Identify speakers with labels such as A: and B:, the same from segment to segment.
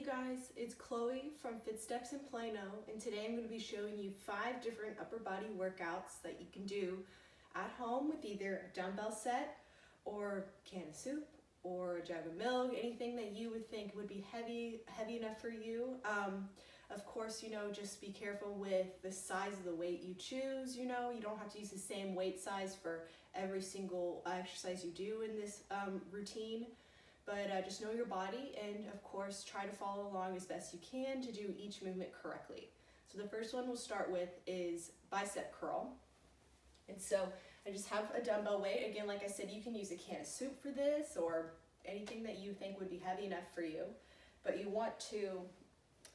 A: guys, it's Chloe from Fit Steps in Plano, and today I'm going to be showing you 5 different upper body workouts that you can do at home with either a dumbbell set or a can of soup or a jug of milk, anything that you would think would be heavy enough for you. Of course, just be careful with the size of the weight you choose. You don't have to use the same weight size for every single exercise you do in this routine. But just know your body and, of course, try to follow along as best you can to do each movement correctly. So the first one we'll start with is bicep curl. And so I just have a dumbbell weight. Again, like I said, you can use a can of soup for this or anything that you think would be heavy enough for you. But you want to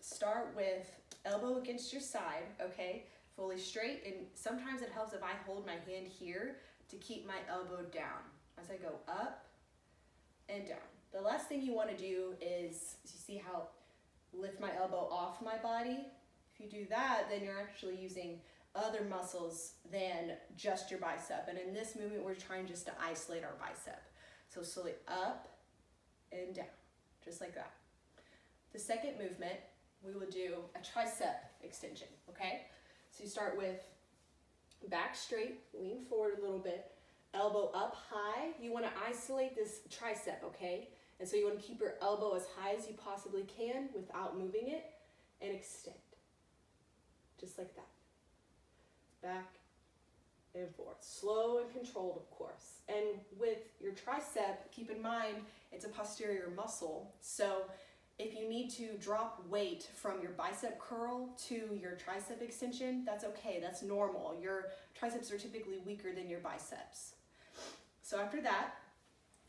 A: start with elbow against your side, okay? Fully straight. And sometimes it helps if I hold my hand here to keep my elbow down as I go up and down. The last thing you want to do is, you see how lift my elbow off my body? If you do that, then you're actually using other muscles than just your bicep. And in this movement, we're trying just to isolate our bicep. So slowly up and down, just like that. The second movement, we will do a tricep extension, okay? So you start with back straight, lean forward a little bit, elbow up high. You want to isolate this tricep, okay? And so you want to keep your elbow as high as you possibly can without moving it, and extend. Just like that. Back and forth. Slow and controlled, of course. And with your tricep, keep in mind it's a posterior muscle. So if you need to drop weight from your bicep curl to your tricep extension, that's okay, that's normal. Your triceps are typically weaker than your biceps. So after that,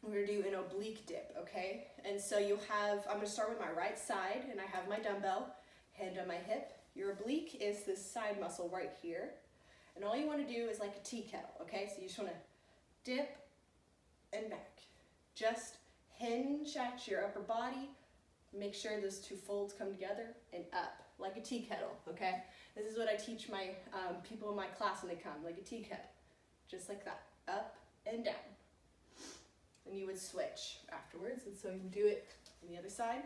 A: we're gonna do an oblique dip, okay? And so I'm gonna start with my right side, and I have my dumbbell, hand on my hip. Your oblique is this side muscle right here. And all you wanna do is like a tea kettle, okay? So you just wanna dip and back. Just hinge at your upper body. Make sure those two folds come together and up, like a tea kettle, okay? This is what I teach my people in my class when they come, like a tea kettle. Just like that, up and down. And you would switch afterwards, and so you can do it on the other side,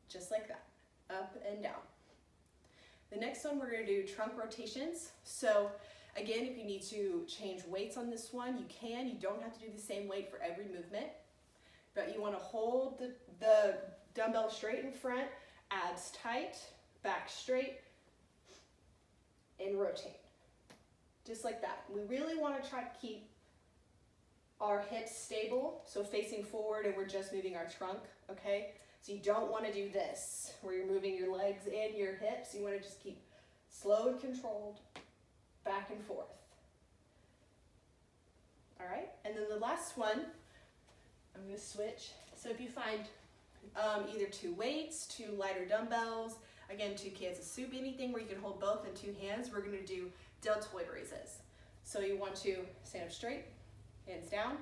A: just like that, up and down. The next one, we're gonna do trunk rotations. So again, if you need to change weights on this one, you can. You don't have to do the same weight for every movement, but you wanna hold the dumbbell straight in front, abs tight, back straight, and rotate, just like that. We really wanna try to keep our hips stable, so facing forward, and we're just moving our trunk, okay? So you don't want to do this, where you're moving your legs and your hips. You want to just keep slow and controlled, back and forth. All right, and then the last one, I'm going to switch. So if you find either 2 weights, 2 lighter dumbbells, again, 2 cans of soup, anything where you can hold both in 2 hands, we're going to do deltoid raises. So you want to stand up straight, hands down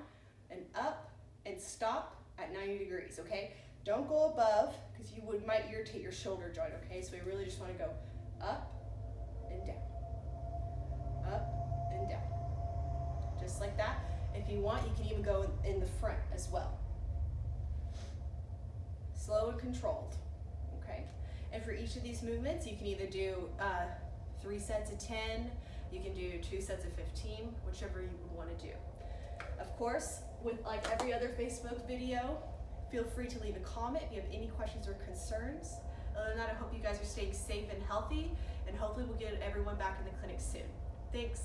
A: and up, and stop at 90 degrees, okay? Don't go above, because you might irritate your shoulder joint, okay? So we really just want to go up and down, up and down, just like that. If you want, you can even go in the front as well. Slow and controlled, okay? And for each of these movements, you can either do 3 sets of 10, you can do 2 sets of 15, whichever you would want to do. Of course, with like every other Facebook video, feel free to leave a comment if you have any questions or concerns. Other than that, I hope you guys are staying safe and healthy, and hopefully we'll get everyone back in the clinic soon. Thanks.